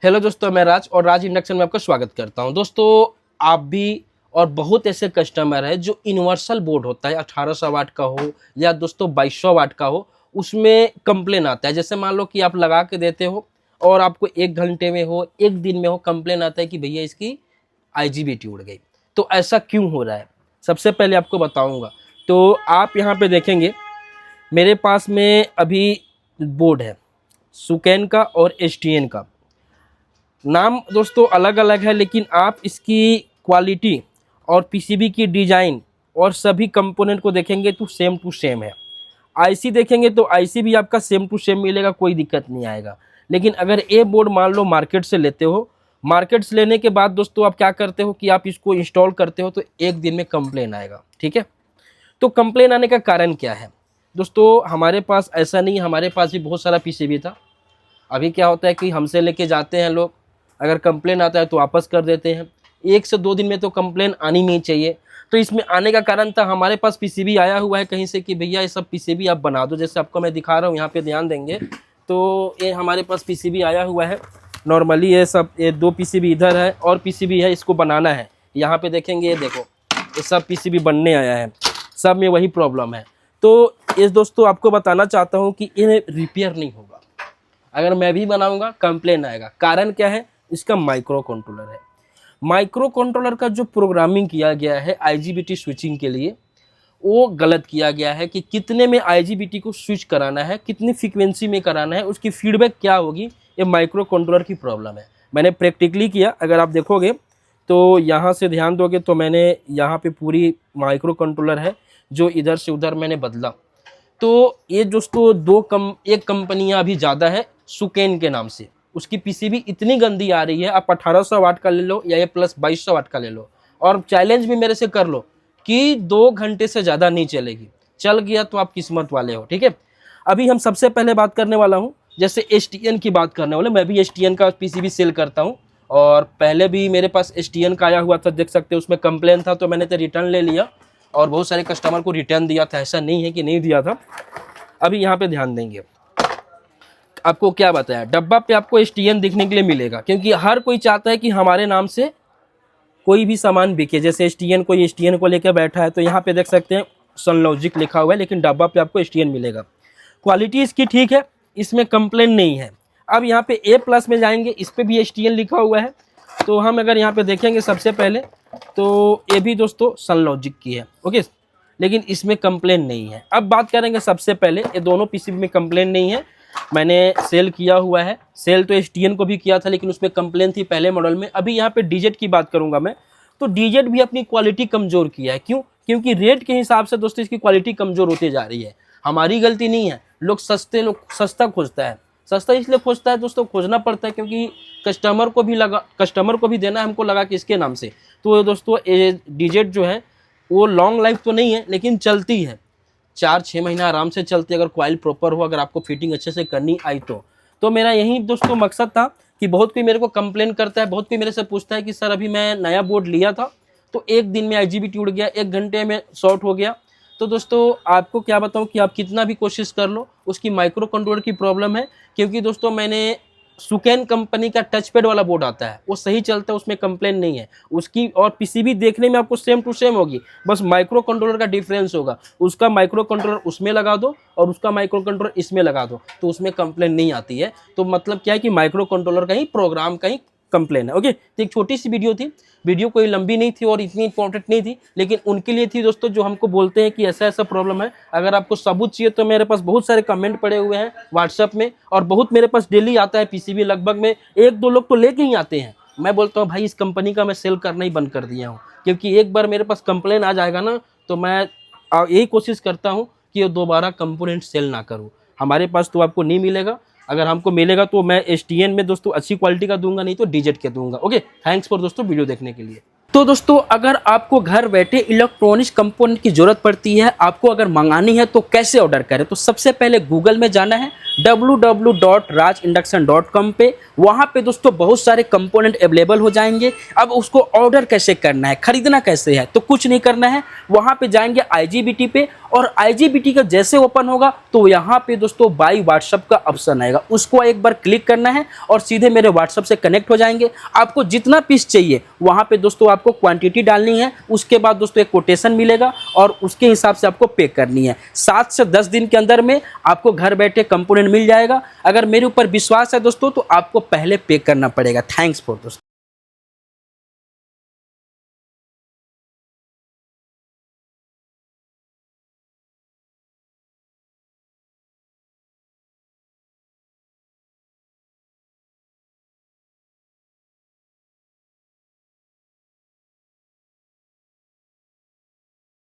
Hello दोस्तों, मैं राज और राज इंडक्शन में आपका स्वागत करता हूं। दोस्तों, आप भी और बहुत ऐसे कस्टमर हैं जो यूनिवर्सल बोर्ड होता है 1800 वाट का हो या दोस्तों 2200 वाट का हो, उसमें कंप्लेन आता है। जैसे मान लो कि आप लगा के देते हो और आपको 1 घंटे में हो, 1 दिन में हो, कंप्लेन आता है कि भैया इसकी आईजीबीटी उड़ गई। तो ऐसा क्यों हो रहा है, सबसे पहले आपको बताऊंगा। तो आप यहाँ पे देखेंगे, मेरे पास में अभी बोर्ड है सुकेन का और एसटीएन का। नाम दोस्तों अलग अलग है, लेकिन आप इसकी क्वालिटी और पीसीबी की डिज़ाइन और सभी कंपोनेंट को देखेंगे तो सेम टू सेम है। आईसी देखेंगे तो आईसी भी आपका सेम टू सेम मिलेगा, कोई दिक्कत नहीं आएगा। लेकिन अगर ये बोर्ड मान लो मार्केट से लेते हो, मार्केट से लेने के बाद दोस्तों आप क्या करते हो कि आप इसको इंस्टॉल करते हो तो 1 दिन में कंप्लेन आएगा। ठीक है, तो कंप्लेन आने का कारण क्या है दोस्तों? हमारे पास ऐसा नहीं, हमारे पास भी बहुत सारा पीसीबी था। अभी क्या होता है कि हमसे लेके जाते हैं लोग, अगर कंप्लेन आता है तो वापस कर देते हैं। 1 से 2 दिन में तो कंप्लेन आनी नहीं चाहिए। तो इसमें आने का कारण था, हमारे पास पीसीबी आया हुआ है कहीं से कि भैया ये सब पीसीबी आप बना दो। जैसे आपको मैं दिखा रहा हूँ, यहाँ पे ध्यान देंगे तो ये हमारे पास पीसीबी आया हुआ है। नॉर्मली ये सब, ये 2 पीसीबी इधर है और पीसीबी है, इसको बनाना है। यहाँ पे देखेंगे, ये देखो, ये सब पीसीबी बनने आया है, सब में वही प्रॉब्लम है। तो इस दोस्तों आपको बताना चाहता हूँ कि ये रिपेयर नहीं होगा। अगर मैं भी बनाऊंगा कंप्लेन आएगा। कारण क्या है? इसका माइक्रो कंट्रोलर है। माइक्रो कंट्रोलर का जो प्रोग्रामिंग किया गया है आईजीबीटी स्विचिंग के लिए, वो गलत किया गया है कि कितने में आईजीबीटी को स्विच कराना है, कितनी फ्रीक्वेंसी में कराना है, उसकी फीडबैक क्या होगी, ये माइक्रो कंट्रोलर की प्रॉब्लम है। मैंने प्रैक्टिकली किया, अगर आप देखोगे तो यहाँ से ध्यान दोगे तो मैंने यहाँ पे पूरी माइक्रो कंट्रोलर है जो इधर से उधर मैंने बदला। तो ये दोस्तों एक कंपनियां अभी ज़्यादा है सुकेन के नाम से, उसकी पीसीबी इतनी गंदी आ रही है। आप 1800 वाट का ले लो या ये प्लस 2200 वाट का ले लो, और चैलेंज भी मेरे से कर लो कि 2 घंटे से ज़्यादा नहीं चलेगी। चल गया तो आप किस्मत वाले हो। ठीक है, अभी हम सबसे पहले बात करने वाला हूँ, जैसे एसटीएन की बात करने वाले। मैं भी एसटीएन का पीसीबी सेल करता हूँ और पहले भी मेरे पास एसटीएन का आया हुआ था, देख सकते हो। उसमें कंप्लेन था तो मैंने तो रिटर्न ले लिया और बहुत सारे कस्टमर को रिटर्न दिया था, ऐसा नहीं है कि नहीं दिया था। अभी यहाँ पे ध्यान देंगे, आपको क्या बताया, डब्बा पे आपको एसटीएन दिखने के लिए मिलेगा, क्योंकि हर कोई चाहता है कि हमारे नाम से कोई भी सामान बिके। जैसे एसटीएन, कोई एसटीएन को लेकर बैठा है तो यहाँ पे देख सकते हैं सनलॉजिक लिखा हुआ है, लेकिन डब्बा पे आपको एसटीएन मिलेगा। क्वालिटी इसकी ठीक है, इसमें कंप्लेन नहीं है। अब यहाँ पे ए प्लस में जाएंगे, इस पर भी एसटीएन लिखा हुआ है। तो हम अगर यहाँ पे देखेंगे सबसे पहले, तो ये भी दोस्तों सनलॉजिक की है, ओके, लेकिन इसमें कंप्लेन नहीं है। अब बात करेंगे सबसे पहले, ये दोनों पीसीबी में कंप्लेन नहीं है। मैंने सेल किया हुआ है, सेल तो एसटीएन को भी किया था, लेकिन उसमें कंप्लेन थी पहले मॉडल में। अभी यहाँ पे डीजेट की बात करूंगा मैं, तो डीजेट भी अपनी क्वालिटी कमज़ोर किया है। क्यों? क्योंकि रेट के हिसाब से दोस्तों इसकी क्वालिटी कमज़ोर होती जा रही है। हमारी गलती नहीं है, लोग सस्ता खोजता है। सस्ता इसलिए खोजता है दोस्तों, खोजना पड़ता है क्योंकि कस्टमर को भी देना है हमको, लगा कि इसके नाम से। तो दोस्तों ये डीजेट जो है वो लॉन्ग लाइफ तो नहीं है, लेकिन चलती है, 4-6 महीना आराम से चलती है, अगर कॉइल प्रॉपर हो, अगर आपको फिटिंग अच्छे से करनी आई तो मेरा यही दोस्तों मकसद था कि बहुत कोई मेरे को कंप्लेन करता है, बहुत कोई मेरे से पूछता है कि सर अभी मैं नया बोर्ड लिया था तो 1 दिन में आईजीबीटी उड़ गया, 1 घंटे में शॉर्ट हो गया। तो दोस्तों आपको क्या बताऊं कि आप कितना भी कोशिश कर लो, उसकी माइक्रो कंट्रोलर की प्रॉब्लम है। क्योंकि दोस्तों मैंने सुकेन कंपनी का टच पैड वाला बोर्ड आता है, वो सही चलता है, उसमें कंप्लेन नहीं है उसकी। और पीसीबी देखने में आपको सेम टू सेम होगी, बस माइक्रो कंट्रोलर का डिफरेंस होगा। उसका माइक्रो कंट्रोलर उसमें लगा दो और उसका माइक्रो कंट्रोलर इसमें लगा दो, तो उसमें कंप्लेन नहीं आती है। तो मतलब क्या है कि माइक्रो कंट्रोलर का ही प्रोग्राम का ही कंप्लेन है। ओके, तो एक छोटी सी वीडियो थी, वीडियो कोई लंबी नहीं थी और इतनी इंपॉर्टेंट नहीं थी, लेकिन उनके लिए थी दोस्तों जो हमको बोलते हैं कि ऐसा ऐसा प्रॉब्लम है। अगर आपको सबूत चाहिए तो मेरे पास बहुत सारे कमेंट पड़े हुए हैं व्हाट्सएप में, और बहुत मेरे पास डेली आता है पीसीबी, लगभग में 1-2 लोग तो लेके ही आते हैं। मैं बोलता हूँ भाई इस कंपनी का मैं सेल करना ही बंद कर दिया हूँ, क्योंकि एक बार मेरे पास कंप्लेन आ जाएगा ना, तो मैं यही कोशिश करता हूँ कि दोबारा कंपोनेंट सेल ना करूँ। हमारे पास तो आपको नहीं मिलेगा, अगर हमको मिलेगा तो मैं एसटीएन में दोस्तों अच्छी क्वालिटी का दूंगा, नहीं तो डीजेट के दूंगा। ओके, थैंक्स फॉर दोस्तों वीडियो देखने के लिए। तो दोस्तों अगर आपको घर बैठे इलेक्ट्रॉनिक्स कंपोनेंट की ज़रूरत पड़ती है, आपको अगर मंगानी है तो कैसे ऑर्डर करें? तो सबसे पहले गूगल में जाना है www.rajinduction.com पे। वहाँ पे दोस्तों बहुत सारे कंपोनेंट अवेलेबल हो जाएंगे। अब उसको ऑर्डर कैसे करना है, खरीदना कैसे है, तो कुछ नहीं करना है, वहाँ पे जाएंगे IGBT पे, और IGBT का जैसे ओपन होगा तो यहाँ पे दोस्तों बाई व्हाट्सअप का ऑप्शन आएगा, उसको एक बार क्लिक करना है और सीधे मेरे व्हाट्सअप से कनेक्ट हो जाएंगे। आपको जितना पीस चाहिए वहाँ पे दोस्तों आपको क्वांटिटी डालनी है, उसके बाद दोस्तों एक कोटेशन मिलेगा और उसके हिसाब से आपको पे करनी है। 7 से 10 दिन के अंदर में आपको घर बैठे कंपोनेंट मिल जाएगा। अगर मेरे ऊपर विश्वास है दोस्तों तो आपको पहले पे करना पड़ेगा। थैंक्स फॉर दोस्तों।